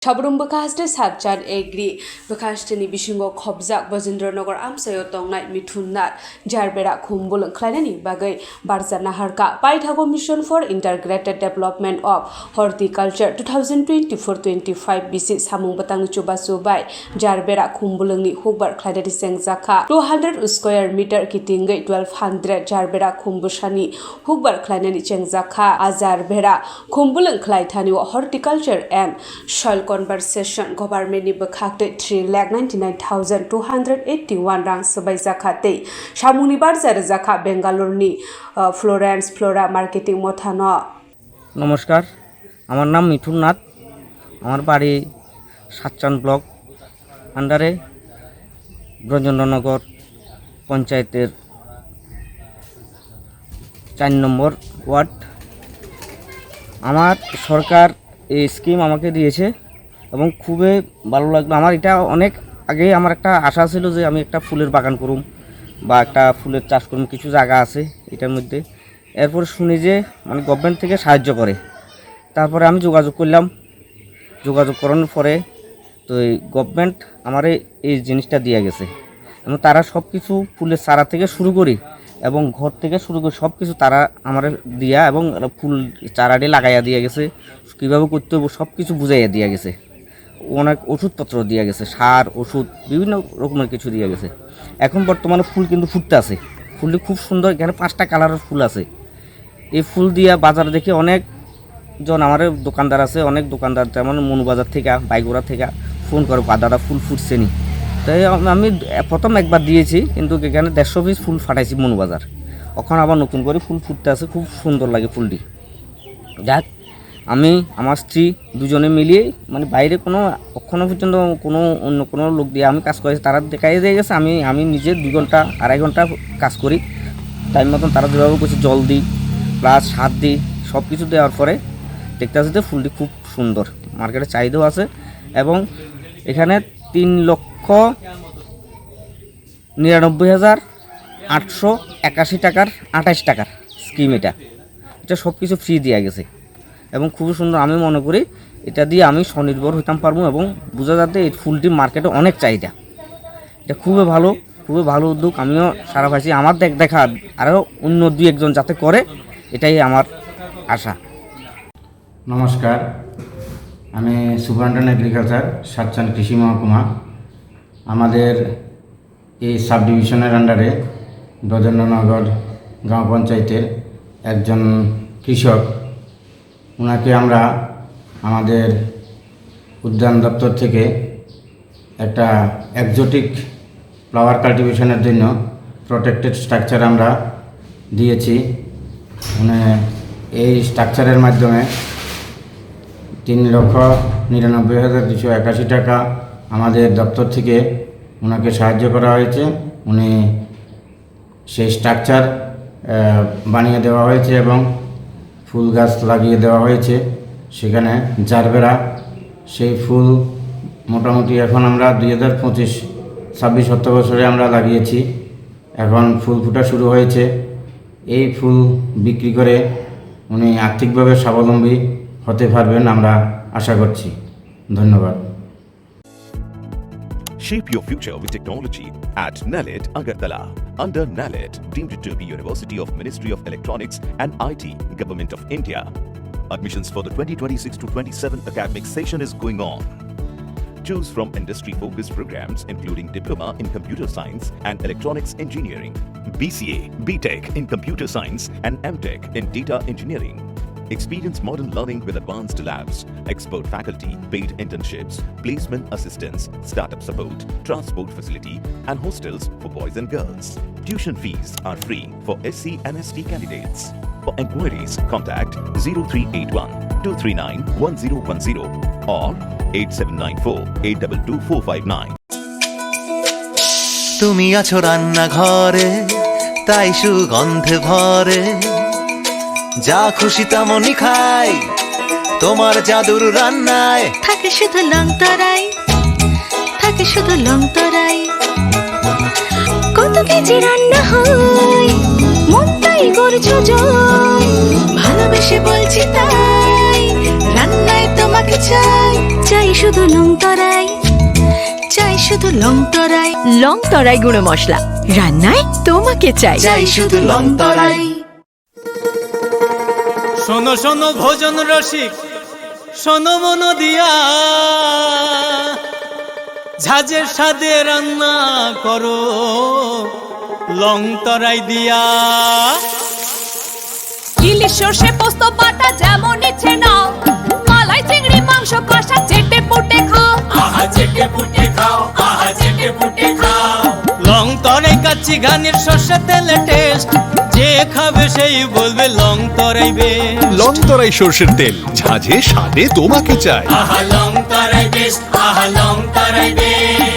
Sabrum Bakaste Sakchan Egri, Bakastani Bishingo Kobzak, Bazindranogor Amsayo Tongnai Mitunat, Jarbera Kumbul Klanani, Bagay, Barzana Harka, Paitago Mission for Integrated Development of Horticulture 2024-25 BC Samung Batang Chuba Subai, Jarbera Kumbulungi Hubar Kladadi Sengzaka, 200 square meter Kitinga 1200 Jarbera Kumbushani, Hubar Klanani Chengzaka, Azar Bera, Kumbulan Klaitani Horticulture and Shal Conversation Government ni Bakakte 3,99,281 rang sebai zakate Shamuni Barzar Zaka Bengaluru ni Florence Flora Marketing Mothano নমস্কার আমার নাম মিঠুন নাথ আমার বাড়ি সাতচান block আন্ডারে ব্রজেন্দ্রনগর পঞ্চায়েতের 4 নম্বর word আমার সরকার এই scheme আমাকে দিয়েছে এবং খুবই ভালো লাগলো আমার এটা অনেক আগে আমার একটা আশা ছিল যে আমি একটা ফুলের বাগান করুম বা একটা ফুলের চাষ করুম কিছু জায়গা আছে এটার মধ্যে এরপর শুনি যে মানে গভর্নমেন্ট থেকে সাহায্য করে তারপরে আমি যোগাযোগ করলাম যোগাযোগ করানোর পরে তো এই গভর্নমেন্ট আমার এই জিনিসটা দিয়ে গেছে এবং তারা সব কিছু ফুলের চারা থেকে শুরু করি এবং ঘর থেকে শুরু করে সব কিছু তারা আমার দিয়া এবং ফুল চারাটি লাগাইয়া দিয়ে গেছে কীভাবে করতে হবে সব কিছু বুঝাইয়া দিয়ে গেছে অনেক ওষুধপত্র দিয়ে গেছে সার ওষুধ বিভিন্ন রকমের কিছু দিয়ে গেছে এখন বর্তমানে ফুল কিন্তু ফুটতে আছে ফুলটি খুব সুন্দর এখানে 5টা কালারের ফুল আছে এই ফুল দিয়া বাজারে দেখে অনেকজন আমার দোকানদার আছে অনেক দোকানদার যেমন মনুবাজার থেকে বাইগোড়া থেকে ফোন করে দাদা ফুল ফুটছে নি তাই আমি প্রথম একবার দিয়েছি কিন্তু এখানে 150 পিস ফুল ফাটাইছি মনুবাজার এখন আবার নতুন করে ফুল ফুটতে আছে খুব সুন্দর লাগে ফুলটি যাক আমি আমার স্ত্রী দুজনে মিলিয়ে মানে বাইরে কোনো এখনো পর্যন্ত কোনো অন্য কোনো লোক দিয়ে আমি কাজ করেছি তারা দেখাই দিয়ে গেছে আমি নিজে 2 ঘন্টা 2.5 ঘন্টা কাজ করি টাইম মতন তারা যেভাবে করছি জল দিই প্লাস সার দিই সব কিছু দেওয়ার পরে দেখতে আসছে যে ফুলটি খুব সুন্দর মার্কেটে চাহিদাও আছে এবং এখানে 3,99,881 টাকার 28 টাকার স্কিম এটা সব কিছু ফ্রি দেওয়া গেছে এবং খুব সুন্দর আমি মনে করি এটা দিয়ে আমি স্বনির্ভর হইতাম পারবো এবং বোঝা যাতে এই ফুলটি মার্কেটে অনেক চাহিদা এটা খুবই ভালো উদ্যোগ আমিও সারা পাইছি আমার দেখা আরও অন্য 2-1 জন যাতে করে এটাই আমার আশা নমস্কার আমি সুপারিনটেন্ডেন্ট এগ্রিকালচার সাতচান কৃষি মহকুমা আমাদের এই সাব ডিভিশনের আন্ডারে ব্রজেন্দ্রনগর গ্রাম পঞ্চায়েতের একজন কৃষক ওনাকে আমরা আমাদের উদ্যান দপ্তর থেকে একটা এক্সোটিক ফ্লাওয়ার কাল্টিভেশনের জন্য প্রোটেক্টেড স্ট্রাকচার আমরা দিয়েছি মানে এই স্ট্রাকচারের মাধ্যমে 3,99,281 টাকা আমাদের দপ্তর থেকে ওনাকে সাহায্য করা হয়েছে উনি সেই স্ট্রাকচার বানিয়ে দেওয়া হয়েছে এবং ফুল গাছ লাগিয়ে দেওয়া হয়েছে সেখানে জারবেরা সেই ফুল মোটামুটি এখন আমরা 2025-26 বছরে আমরা লাগিয়েছি এখন ফুল ফুটা শুরু হয়েছে এই ফুল বিক্রি করে উনি আর্থিকভাবে স্বাবলম্বী হতে পারবেন আমরা আশা করছি ধন্যবাদ Shape your future with technology at NALED Agartala. Under NALED, deemed to be University of Ministry of Electronics and IT, Government of India. Admissions for the 2026-27 academic session is going on. Choose from industry-focused programs including Diploma in Computer Science and Electronics Engineering, BCA, BTech in Computer Science and MTech in Data Engineering. Experience modern learning with advanced labs, expert faculty, paid internships, placement assistance, startup support, transport facility, and hostels for boys and girls. Tuition fees are free for SC and ST candidates. For enquiries, contact 0381 239 1010 or 8794 822 459. তুমি আছো রান্না ঘরে তাই সুগন্ধে ভরে যা খুশি তেমনই খাই তোমার জাদুর রান্নায় থাকে শুধু লং তরাই কত কেজি রান্না হয় মন তাই করছো জয় ভালোবেসে বলছি তাই রান্নায় তোমার তোমাকে চাই, চাই শুধু লং তরাই, চাই শুধু লং তরাই। লং তরাই গুঁড়ো মশলা, রান্নায় তোমাকে চাই। চাই শুধু লং তরাই। শোনো শোনো ভোজন রসিক, শোনো মন দিয়া, ঝাঁঝের স্বাদে রান্না করো লং তরাই দিয়া। ইলিশ সর্ষে পোস্ত বাটা যেমন ইচ্ছে নাও, মালাই চিংড়ি মাংস কষা চেটে পুটে খাও, আহা চেটে পুটে খাও, আহা চেটে পুটে খাও। লং তরাই কাচ্চি ঘানির সর্ষে তেলে টেস্ট, যে খাবে সেই বলবে লং তরাই বেশ। লং তরাই সর্ষের তেল, ঝাঁঝে স্বাদে তোমাকে চাই। আহা লং তরাই বেশ, আহা লং তরাই বেশ।